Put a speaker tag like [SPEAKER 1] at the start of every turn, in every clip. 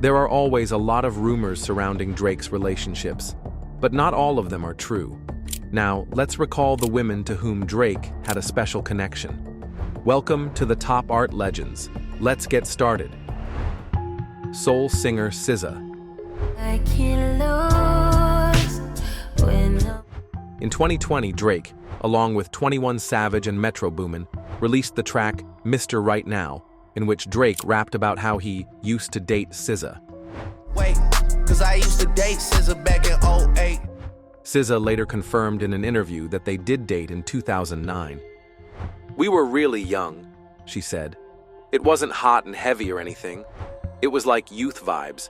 [SPEAKER 1] There are always a lot of rumors surrounding Drake's relationships, but not all of them are true. Now, let's recall the women to whom Drake had a special connection. Welcome to the Top Art Legends. Let's get started. Soul singer SZA. In 2020, Drake, along with 21 Savage and Metro Boomin, released the track Mr. Right Now, in which Drake rapped about how he used to date SZA.
[SPEAKER 2] Wait, 'cause I used to date SZA back in 2008.
[SPEAKER 1] SZA later confirmed in an interview that they did date in 2009. "We were really young," she said. "It wasn't hot and heavy or anything. It was like youth vibes.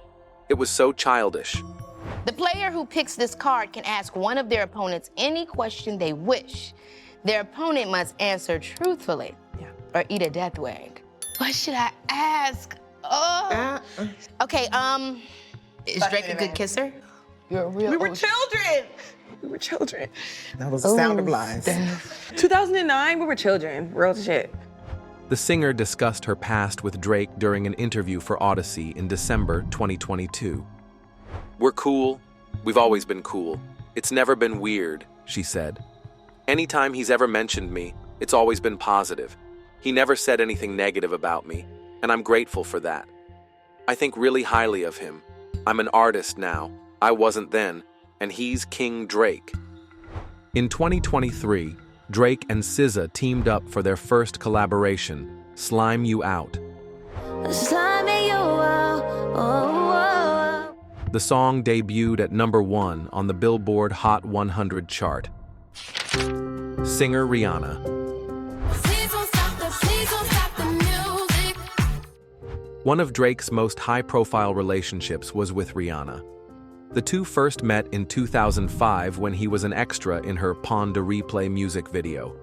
[SPEAKER 1] It was so childish."
[SPEAKER 3] The player who picks this card can ask one of their opponents any question they wish. Their opponent must answer truthfully or eat a death wing. What should I ask? Oh. Okay, is Drake a good kisser? You're a real
[SPEAKER 4] We were children. We were children. That was the sound of lies. 2009, we were children. Real shit.
[SPEAKER 1] The singer discussed her past with Drake during an interview for Odyssey in December 2022. "We're cool. We've always been cool. It's never been weird," she said. "Anytime he's ever mentioned me, it's always been positive. He never said anything negative about me, and I'm grateful for that. I think really highly of him. I'm an artist now. I wasn't then, and he's King Drake." In 2023, Drake and SZA teamed up for their first collaboration, Slime You Out. The song debuted at #1 on the Billboard Hot 100 chart. Singer Rihanna. One of Drake's most high-profile relationships was with Rihanna. The two first met in 2005 when he was an extra in her Pon De Replay music video.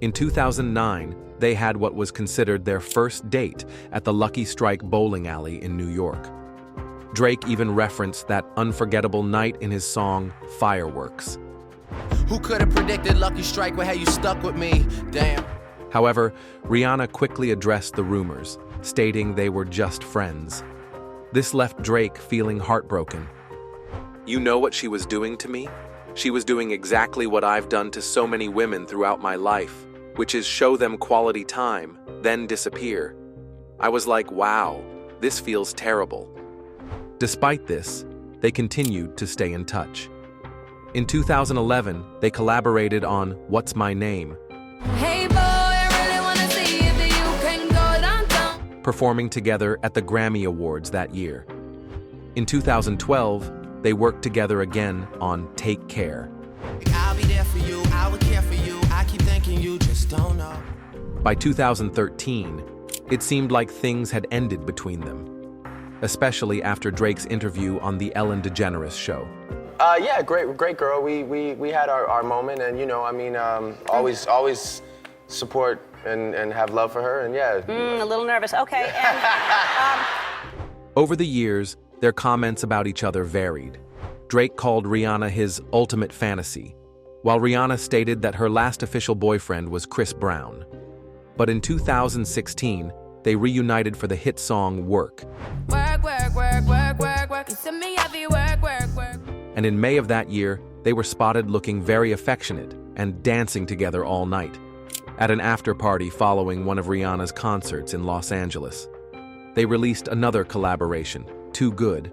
[SPEAKER 1] In 2009, they had what was considered their first date at the Lucky Strike bowling alley in New York. Drake even referenced that unforgettable night in his song Fireworks.
[SPEAKER 2] Who could have predicted Lucky Strike would have you stuck with me? Damn.
[SPEAKER 1] However, Rihanna quickly addressed the rumors, stating they were just friends. This left Drake feeling heartbroken. "You know what she was doing to me? She was doing exactly what I've done to so many women throughout my life, which is show them quality time, then disappear. I was like, wow, this feels terrible." Despite this, they continued to stay in touch. In 2011, they collaborated on What's My Name, performing together at the Grammy Awards that year. In 2012, they worked together again on Take Care.
[SPEAKER 2] I'll be there for you, I will care for you, I keep thinking you just don't know.
[SPEAKER 1] By 2013, it seemed like things had ended between them, especially after Drake's interview on The Ellen DeGeneres Show.
[SPEAKER 5] Yeah, great girl. We had our moment, and always support and have love for her, and yeah.
[SPEAKER 6] A little nervous. Okay.
[SPEAKER 1] Over the years, their comments about each other varied. Drake called Rihanna his ultimate fantasy, while Rihanna stated that her last official boyfriend was Chris Brown. But in 2016, they reunited for the hit song Work. And in May of that year, they were spotted looking very affectionate and dancing together all night at an after-party following one of Rihanna's concerts in Los Angeles. They released another collaboration, Too Good.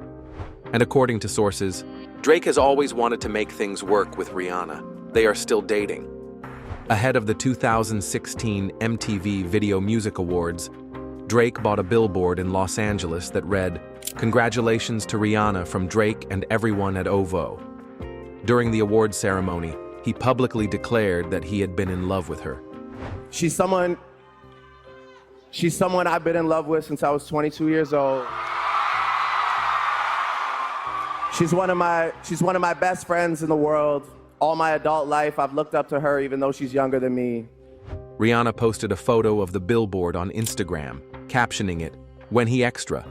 [SPEAKER 1] And according to sources, Drake has always wanted to make things work with Rihanna. They are still dating. Ahead of the 2016 MTV Video Music Awards, Drake bought a billboard in Los Angeles that read, "Congratulations to Rihanna from Drake and everyone at OVO." During the awards ceremony, he publicly declared that he had been in love with her.
[SPEAKER 5] She's someone I've been in love with since I was 22 years old. She's one of my best friends in the world. All my adult life, I've looked up to her even though she's younger than me.
[SPEAKER 1] Rihanna posted a photo of the billboard on Instagram, captioning it, "When he extra."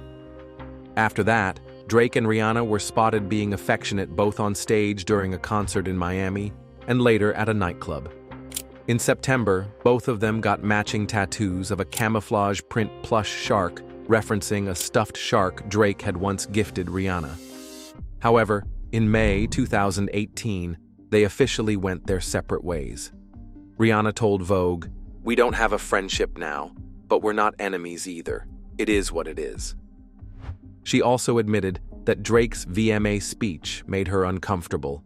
[SPEAKER 1] After that, Drake and Rihanna were spotted being affectionate both on stage during a concert in Miami and later at a nightclub. In September, both of them got matching tattoos of a camouflage print plush shark referencing a stuffed shark Drake had once gifted Rihanna. However, in May 2018, they officially went their separate ways. Rihanna told Vogue, "We don't have a friendship now, but we're not enemies either. It is what it is." She also admitted that Drake's VMA speech made her uncomfortable.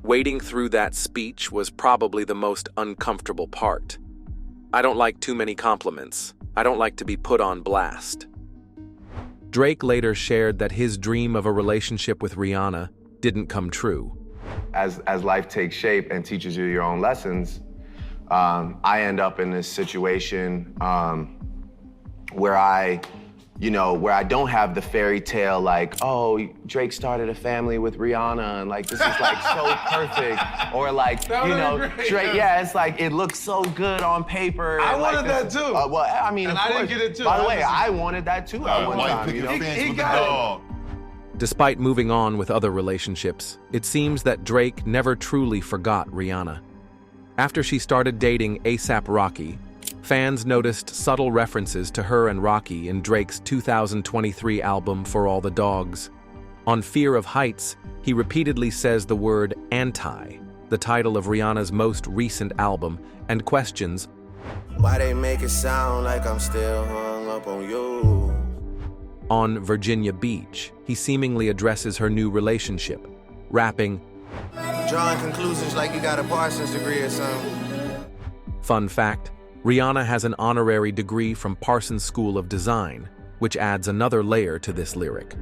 [SPEAKER 1] Waiting through that speech was probably the most uncomfortable part. "I don't like too many compliments. I don't like to be put on blast." Drake later shared that his dream of a relationship with Rihanna didn't come true.
[SPEAKER 5] As life takes shape and teaches you your own lessons, I end up in this situation where I don't have the fairy tale like, oh, Drake started a family with Rihanna and like this is like so perfect, or like, Drake, yeah, it's like it looks so good on paper.
[SPEAKER 6] I wanted that too.
[SPEAKER 5] Well, I mean,
[SPEAKER 6] and
[SPEAKER 5] of
[SPEAKER 6] I
[SPEAKER 5] course.
[SPEAKER 6] Didn't get it too.
[SPEAKER 5] By the way, I wanted that too at one time.
[SPEAKER 6] He got it.
[SPEAKER 1] Despite moving on with other relationships, it seems that Drake never truly forgot Rihanna. After she started dating A$AP Rocky, fans noticed subtle references to her and Rocky in Drake's 2023 album For All the Dogs. On Fear of Heights, he repeatedly says the word anti, the title of Rihanna's most recent album, and questions,
[SPEAKER 2] Why they make it sound like I'm still hung up on you?
[SPEAKER 1] On Virginia Beach, he seemingly addresses her new relationship, rapping,
[SPEAKER 2] Drawing conclusions like you got a Parsons degree or something.
[SPEAKER 1] Fun fact, Rihanna has an honorary degree from Parsons School of Design, which adds another layer to this lyric.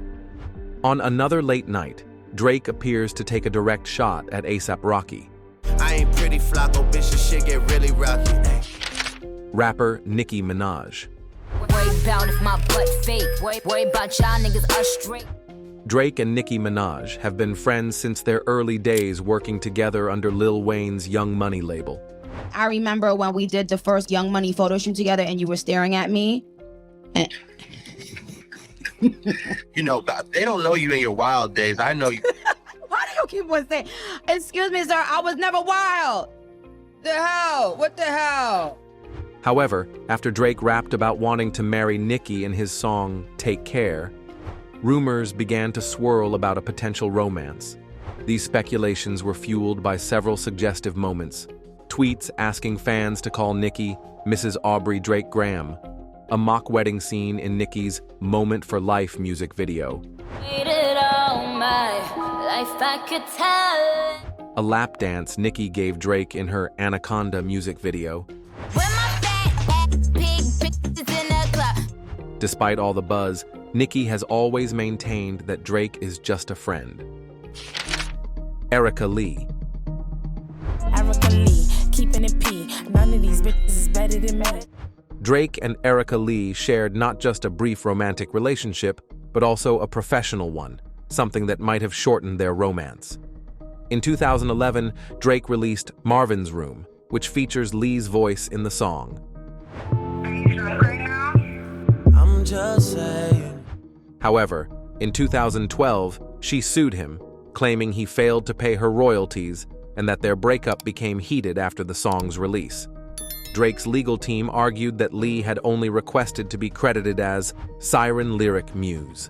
[SPEAKER 1] On Another Late Night, Drake appears to take a direct shot at A$AP Rocky.
[SPEAKER 2] I ain't pretty Flocko, bitch, this shit get really rocky.
[SPEAKER 1] Rapper Nicki Minaj.
[SPEAKER 7] Worry about if my butt fake. Worry about y'all niggas us straight.
[SPEAKER 1] Drake and Nicki Minaj have been friends since their early days working together under Lil Wayne's Young Money label.
[SPEAKER 8] I remember when we did the first Young Money photo shoot together and you were staring at me. And
[SPEAKER 9] they don't know you in your wild days. I know you.
[SPEAKER 8] Why do you keep on saying, excuse me, sir, I was never wild. The hell? What the hell?
[SPEAKER 1] However, after Drake rapped about wanting to marry Nicki in his song Take Care, rumors began to swirl about a potential romance. These speculations were fueled by several suggestive moments. Tweets asking fans to call Nicki Mrs. Aubrey Drake Graham, a mock wedding scene in Nicki's Moment for Life music video, a lap dance Nicki gave Drake in her Anaconda music video. Despite all the buzz, Nicki has always maintained that Drake is just a friend. Ericka Lee.
[SPEAKER 10] Ericka Lee, keeping it P. None of these bitches is better than me.
[SPEAKER 1] Drake and Ericka Lee shared not just a brief romantic relationship, but also a professional one, something that might have shortened their romance. In 2011, Drake released Marvin's Room, which features Lee's voice in the song.
[SPEAKER 2] I'm just saying.
[SPEAKER 1] However, in 2012, she sued him, claiming he failed to pay her royalties and that their breakup became heated after the song's release. Drake's legal team argued that Lee had only requested to be credited as Siren Lyric Muse.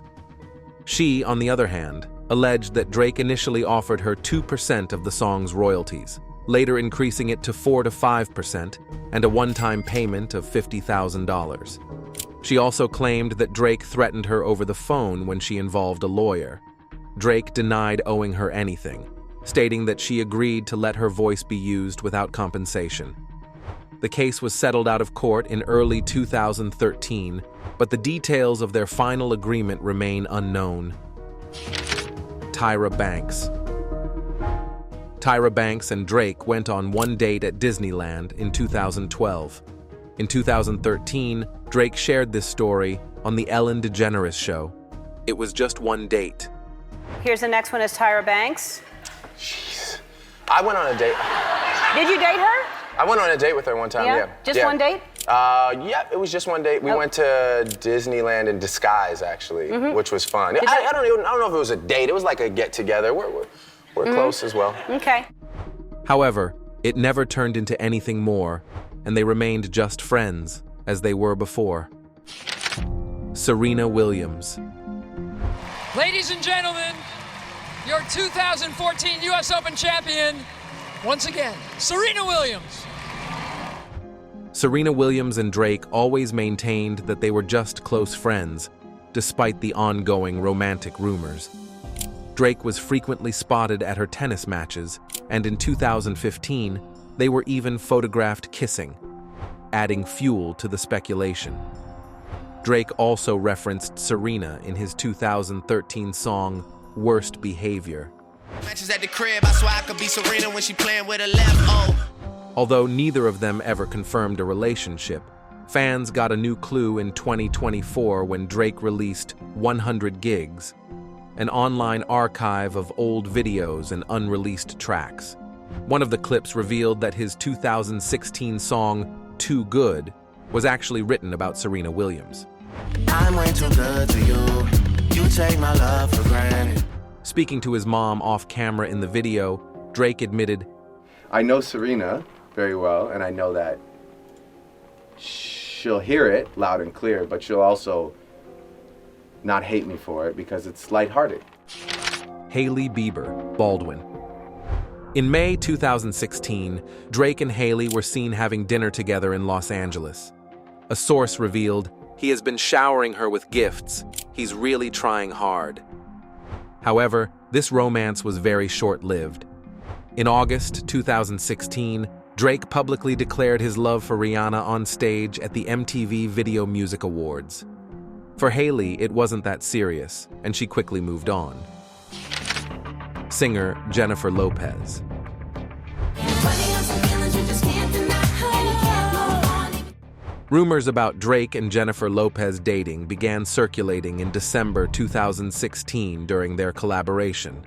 [SPEAKER 1] She, on the other hand, alleged that Drake initially offered her 2% of the song's royalties, later increasing it to 4 to 5% and a one-time payment of $50,000. She also claimed that Drake threatened her over the phone when she involved a lawyer. Drake denied owing her anything, stating that she agreed to let her voice be used without compensation. The case was settled out of court in early 2013, but the details of their final agreement remain unknown. Tyra Banks. Tyra Banks and Drake went on one date at Disneyland in 2012. In 2013, Drake shared this story on The Ellen DeGeneres Show. It was just one date.
[SPEAKER 11] Here's the next one is Tyra Banks.
[SPEAKER 5] Jeez. I went on a date.
[SPEAKER 11] Did you date her?
[SPEAKER 5] I went on a date with her one time, yeah.
[SPEAKER 11] Just one date?
[SPEAKER 5] Yeah, it was just one date. We went to Disneyland in disguise, actually, which was fun. I don't know if it was a date. It was like a get-together. We're close as well.
[SPEAKER 11] Okay.
[SPEAKER 1] However, It never turned into anything more, and they remained just friends, as they were before. Serena Williams.
[SPEAKER 12] Ladies and gentlemen, your 2014 U.S. Open champion, once again, Serena Williams.
[SPEAKER 1] Serena Williams and Drake always maintained that they were just close friends, despite the ongoing romantic rumors. Drake was frequently spotted at her tennis matches, and in 2015, they were even photographed kissing, adding fuel to the speculation. Drake also referenced Serena in his 2013 song, Worst Behavior.
[SPEAKER 2] Matches at the crib, I swear I could be Serena when she playing with her left. Oh.
[SPEAKER 1] Although neither of them ever confirmed a relationship, fans got a new clue in 2024 when Drake released 100 Gigs, an online archive of old videos and unreleased tracks. One of the clips revealed that his 2016 song, Too Good, was actually written about Serena Williams.
[SPEAKER 2] I'm way too good to you. You take my love for granted.
[SPEAKER 1] Speaking to his mom off-camera in the video, Drake admitted,
[SPEAKER 5] I know Serena very well, and I know that she'll hear it loud and clear, but she'll also not hate me for it because it's lighthearted.
[SPEAKER 1] Hailey Bieber, Baldwin. In May 2016, Drake and Hailey were seen having dinner together in Los Angeles. A source revealed, he has been showering her with gifts. He's really trying hard. However, this romance was very short-lived. In August 2016, Drake publicly declared his love for Rihanna on stage at the MTV Video Music Awards. For Hailey, it wasn't that serious, and she quickly moved on. Singer Jennifer Lopez. Rumors about Drake and Jennifer Lopez dating began circulating in December 2016 during their collaboration.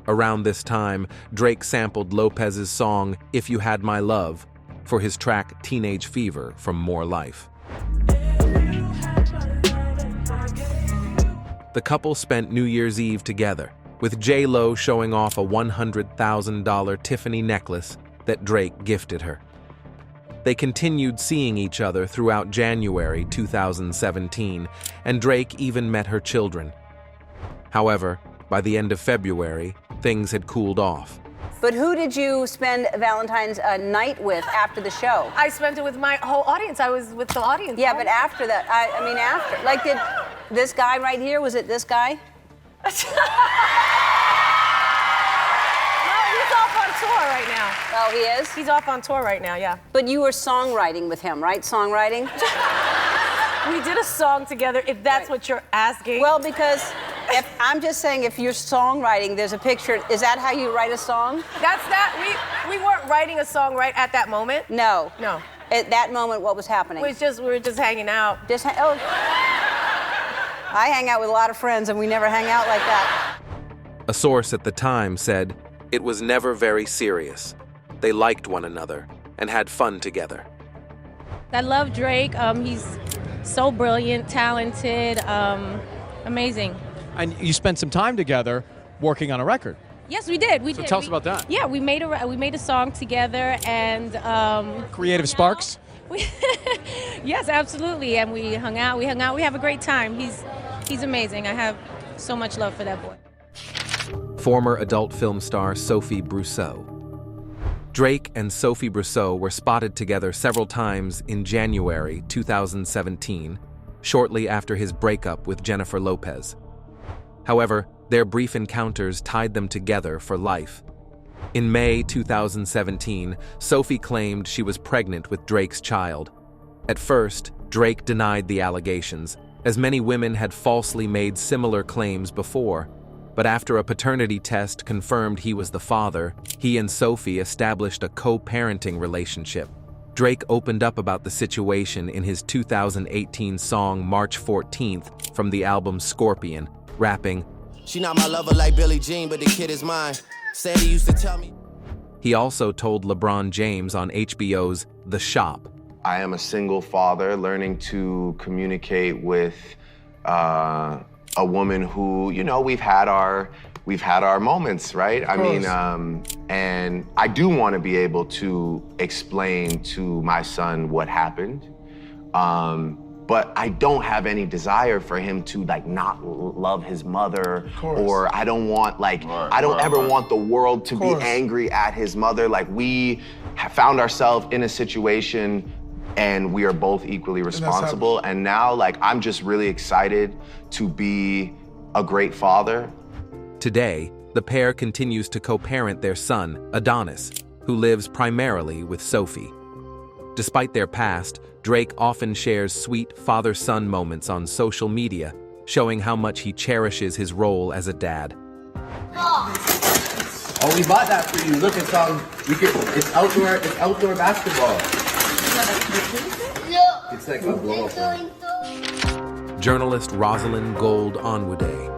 [SPEAKER 1] Around this time, Drake sampled Lopez's song, If You Had My Love, for his track Teenage Fever from More Life. The couple spent New Year's Eve together, with J.Lo showing off a $100,000 Tiffany necklace that Drake gifted her. They continued seeing each other throughout January 2017, and Drake even met her children. However, by the end of February, things had cooled off.
[SPEAKER 11] But who did you spend Valentine's night with after the show?
[SPEAKER 13] I spent it with my whole audience. I was with the audience.
[SPEAKER 11] Yeah, but after that, I mean after. Like, did this guy right here, was it this guy?
[SPEAKER 13] No, he's off on tour right now.
[SPEAKER 11] Oh, he is?
[SPEAKER 13] He's off on tour right now, yeah.
[SPEAKER 11] But you were songwriting with him, right? Songwriting?
[SPEAKER 13] We did a song together, if that's what you're asking.
[SPEAKER 11] Well, because if I'm just saying, if you're songwriting, there's a picture. Is that how you write a song?
[SPEAKER 13] That's that. We weren't writing a song right at that moment.
[SPEAKER 11] No.
[SPEAKER 13] No.
[SPEAKER 11] At that moment, what was happening?
[SPEAKER 13] We were just hanging out.
[SPEAKER 11] Oh. I hang out with a lot of friends, and we never hang out like that.
[SPEAKER 1] A source at the time said, it was never very serious. They liked one another and had fun together.
[SPEAKER 14] I love Drake. He's so brilliant, talented, amazing.
[SPEAKER 15] And you spent some time together working on a record.
[SPEAKER 14] Yes, we did.
[SPEAKER 15] So tell us about that.
[SPEAKER 14] Yeah, we made a song together, and
[SPEAKER 15] Creative sparks?
[SPEAKER 14] Yes, absolutely. And we hung out. We have a great time. He's amazing. I have so much love for that boy.
[SPEAKER 1] Former adult film star Sophie Brussaux. Drake and Sophie Brussaux were spotted together several times in January 2017, shortly after his breakup with Jennifer Lopez. However, their brief encounters tied them together for life. In May 2017, Sophie claimed she was pregnant with Drake's child. At first, Drake denied the allegations, as many women had falsely made similar claims before. But after a paternity test confirmed he was the father, he and Sophie established a co-parenting relationship. Drake opened up about the situation in his 2018 song March 14th from the album Scorpion, rapping,
[SPEAKER 2] She not my lover like Billie Jean, but the kid is mine. Sandy used to tell me.
[SPEAKER 1] He also told LeBron James on HBO's The Shop,
[SPEAKER 5] I am a single father learning to communicate with a woman who, you know, we've had our moments, right? I mean, and I do want to be able to explain to my son what happened. But I don't have any desire for him to like not love his mother, or I don't want like, I don't ever want the world to be angry at his mother. Like we have found ourselves in a situation and we are both equally responsible. And now like, I'm just really excited to be a great father.
[SPEAKER 1] Today, the pair continues to co-parent their son, Adonis, who lives primarily with Sophie. Despite their past, Drake often shares sweet father-son moments on social media, showing how much he cherishes his role as a dad.
[SPEAKER 9] Oh, we bought that for you. Look, it's outdoor basketball. It's like a blow-up.
[SPEAKER 1] Journalist Rosalyne Gold-Onwude.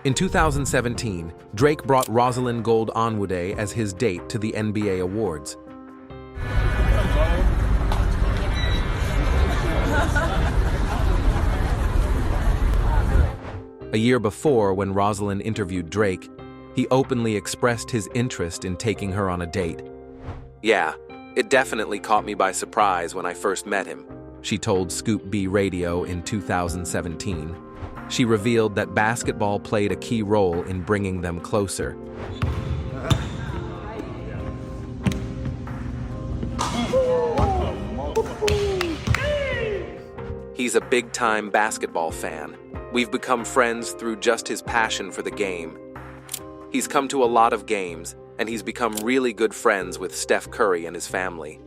[SPEAKER 1] In 2017, Drake brought Rosalyne Gold-Onwude as his date to the NBA Awards. A year before, when Rosalyne interviewed Drake, he openly expressed his interest in taking her on a date. "Yeah, it definitely caught me by surprise when I first met him," she told Scoop B Radio in 2017. She revealed that basketball played a key role in bringing them closer. He's a big-time basketball fan. We've become friends through just his passion for the game. He's come to a lot of games, and he's become really good friends with Steph Curry and his family.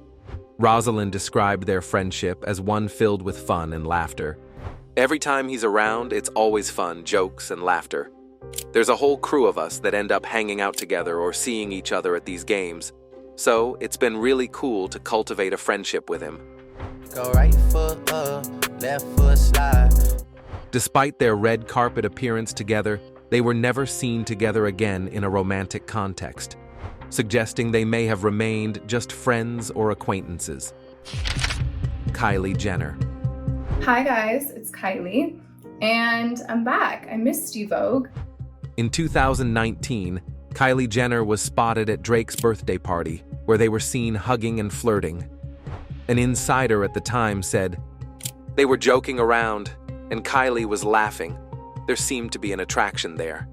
[SPEAKER 1] Rosalyne described their friendship as one filled with fun and laughter. "Every time he's around, it's always fun, jokes, and laughter. There's a whole crew of us that end up hanging out together or seeing each other at these games. So it's been really cool to cultivate a friendship with him."
[SPEAKER 2] Go right foot up, left foot slide.
[SPEAKER 1] Despite their red carpet appearance together, they were never seen together again in a romantic context, suggesting they may have remained just friends or acquaintances. Kylie Jenner.
[SPEAKER 16] Hi guys, it's Kylie, and I'm back. I missed you, Vogue.
[SPEAKER 1] In 2019, Kylie Jenner was spotted at Drake's birthday party, where they were seen hugging and flirting. An insider at the time said, "They were joking around, and Kylie was laughing. There seemed to be an attraction there."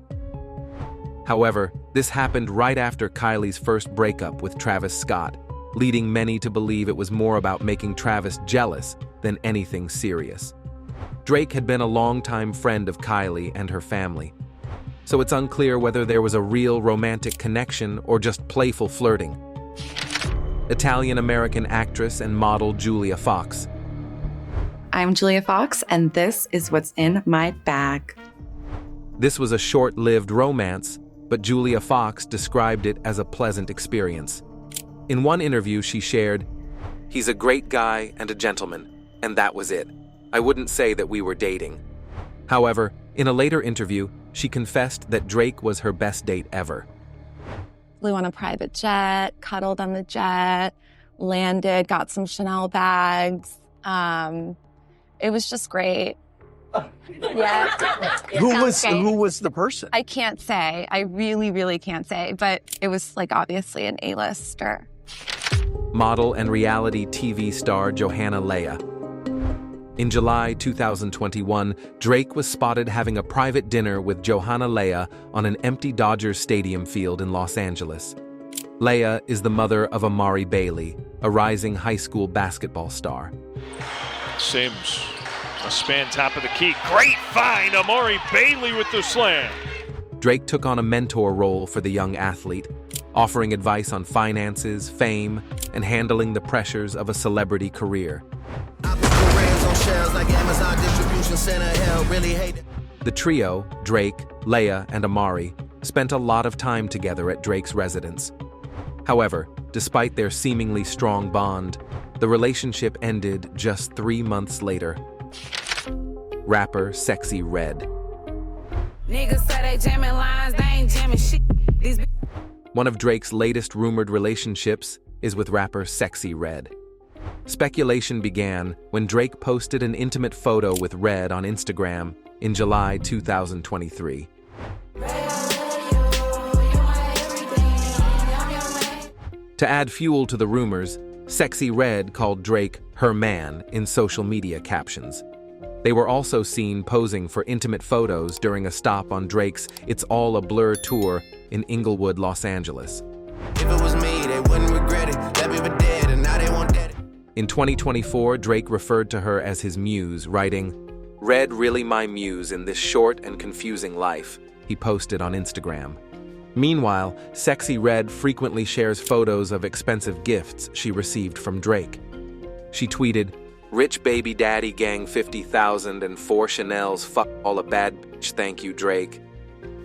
[SPEAKER 1] However, this happened right after Kylie's first breakup with Travis Scott, leading many to believe it was more about making Travis jealous than anything serious. Drake had been a longtime friend of Kylie and her family, so it's unclear whether there was a real romantic connection or just playful flirting. Italian-American actress and model Julia Fox.
[SPEAKER 17] I'm Julia Fox, and this is what's in my bag.
[SPEAKER 1] This was a short-lived romance, but Julia Fox described it as a pleasant experience. In one interview, she shared, "He's a great guy and a gentleman, and that was it. I wouldn't say that we were dating." However, in a later interview, she confessed that Drake was her best date ever.
[SPEAKER 18] Flew on a private jet, cuddled on the jet, landed, got some Chanel bags. It was just great. Yeah.
[SPEAKER 9] Who was the person?
[SPEAKER 18] I can't say. I really, really can't say. But it was like obviously an A-lister.
[SPEAKER 1] Model and reality TV star Johanna Leia. In July 2021, Drake was spotted having a private dinner with Johanna Leia on an empty Dodgers Stadium field in Los Angeles. Leia is the mother of Amari Bailey, a rising high school basketball star.
[SPEAKER 19] Sims, a span top of the key. Great find, Amari Bailey with the slam.
[SPEAKER 1] Drake took on a mentor role for the young athlete, offering advice on finances, fame, and handling the pressures of a celebrity career. The trio, Drake, Leia, and Amari, spent a lot of time together at Drake's residence. However, despite their seemingly strong bond, the relationship ended just 3 months later. Rapper Sexyy Red.
[SPEAKER 10] Niggas say they jamming lines, they ain't jamming shit.
[SPEAKER 1] One of Drake's latest rumored relationships is with rapper Sexyy Red. Speculation began when Drake posted an intimate photo with Red on Instagram, in July 2023. To add fuel to the rumors, Sexyy Red called Drake her man in social media captions. They were also seen posing for intimate photos during a stop on Drake's It's All a Blur tour in Inglewood, Los Angeles.
[SPEAKER 2] If it was me, they wouldn't regret it. That baby dead, and now they want that.
[SPEAKER 1] In 2024, Drake referred to her as his muse, writing, "Red really my muse in this short and confusing life," he posted on Instagram. Meanwhile, Sexyy Red frequently shares photos of expensive gifts she received from Drake. She tweeted, "Rich baby daddy gang 50,000 and 4 Chanel's, fuck all a bad bitch, thank you Drake."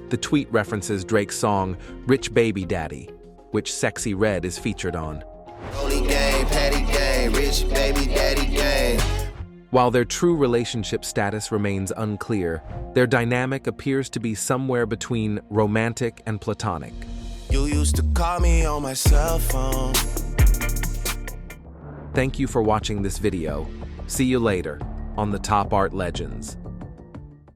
[SPEAKER 1] The tweet references Drake's song, Rich Baby Daddy, which Sexyy Red is featured on.
[SPEAKER 2] Holy gang, patty gang, rich baby daddy gang.
[SPEAKER 1] While their true relationship status remains unclear, their dynamic appears to be somewhere between romantic and platonic.
[SPEAKER 2] You used to call me on my cell phone.
[SPEAKER 1] Thank you for watching this video. See you later on the Top Art Legends.